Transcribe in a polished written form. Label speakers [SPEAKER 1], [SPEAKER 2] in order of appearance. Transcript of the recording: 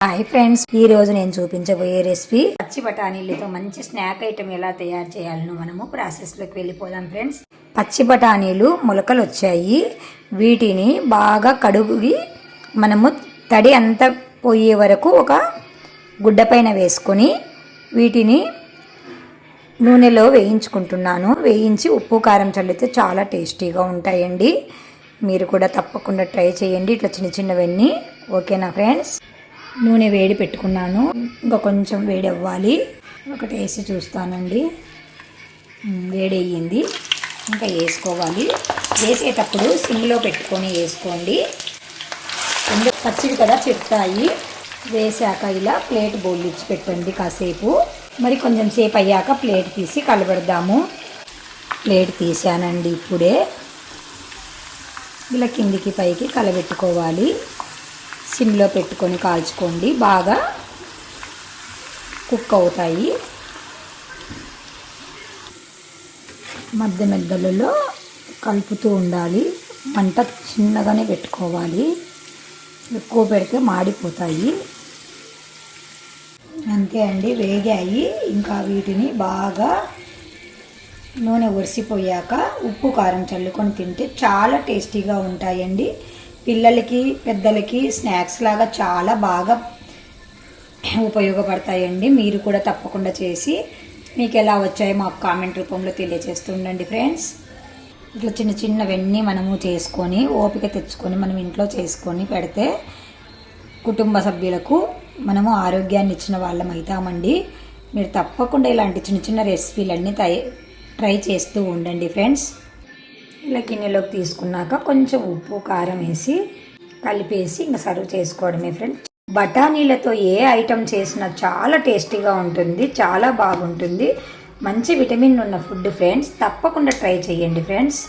[SPEAKER 1] Hi friends, ఈ రోజు నేను చూపించబోయే రెసిపీ పచ్చి బఠానీలతో మంచి స్నాక్ ఐటెం ఎలా తయారు చేయాలనో మనము ప్రాసెస్లోకి వెళ్ళిపోదాం ఫ్రెండ్స్. పచ్చి బఠానీలు మొలకలు వచ్చాయి. వీటిని బాగా కడుగి మనము తడి అంతా పోయే వరకు ఒక గుడ్డ పైన వేసుకొని వీటిని నూనెలో వేయించుకుంటున్నాను. వేయించి ఉప్పు కారం చల్లితే చాలా టేస్టీగా ఉంటాయండి. మీరు కూడా తప్పకుండా ట్రై చేయండి, ఇట్లా చిన్న చిన్నవన్నీ. ఓకేనా ఫ్రెండ్స్? నూనె వేడి పెట్టుకున్నాను, ఇంకా కొంచెం వేడి అవ్వాలి. ఒకటి వేసి చూస్తానండి. వేడి అయ్యింది, ఇంకా వేసుకోవాలి. వేసేటప్పుడు సిమ్లో పెట్టుకొని వేసుకోండి, ఎందుకు పచ్చివి కదా చెప్తాయి. వేసాక ఇలా ప్లేట్ బౌల్ ఇచ్చి పెట్టండి కాసేపు. మరి కొంచెం సేపు అయ్యాక ప్లేట్ తీసి కలబెడదాము. ప్లేట్ తీసానండి ఇప్పుడే. ఇలా కిందికి పైకి కలబెట్టుకోవాలి. సిమ్లో పెట్టుకొని కాల్చుకోండి, బాగా కుక్ అవుతాయి. మధ్య మధ్యలో కలుపుతూ ఉండాలి. మంట చిన్నగానే పెట్టుకోవాలి, ఎక్కువ పెడితే మాడిపోతాయి. అంతే అండి, వేగాయి. ఇంకా వీటిని బాగా నూనె ఒరిసిపోయాక ఉప్పు కారం చల్లుకొని తింటే చాలా టేస్టీగా ఉంటాయండి. పిల్లలకి పెద్దలకి స్నాక్స్ లాగా చాలా బాగా ఉపయోగపడతాయండి. మీరు కూడా తప్పకుండా చేసి మీకు ఎలా వచ్చాయో మాకు కామెంట్ రూపంలో తెలియజేస్తూ ఉండండి ఫ్రెండ్స్. ఇట్లా చిన్న చిన్నవన్నీ మనము చేసుకొని ఓపిక తెచ్చుకొని మనం ఇంట్లో చేసుకొని పెడితే కుటుంబ సభ్యులకు మనము ఆరోగ్యాన్ని ఇచ్చిన వాళ్ళం అవుతామండి. మీరు తప్పకుండా ఇలాంటి చిన్న చిన్న రెసిపీలన్నీ ట్రై చేస్తూ ఉండండి ఫ్రెండ్స్. ఇలా గిన్నెలోకి తీసుకున్నాక కొంచెం ఉప్పు కారం వేసి కలిపేసి ఇంకా సర్వ్ చేసుకోవడమే ఫ్రెండ్స్. బఠానీలతో ఏ ఐటెం చేసినా చాలా టేస్టీగా ఉంటుంది, చాలా బాగుంటుంది. మంచి విటమిన్ ఉన్న ఫుడ్ ఫ్రెండ్స్, తప్పకుండా ట్రై చేయండి ఫ్రెండ్స్.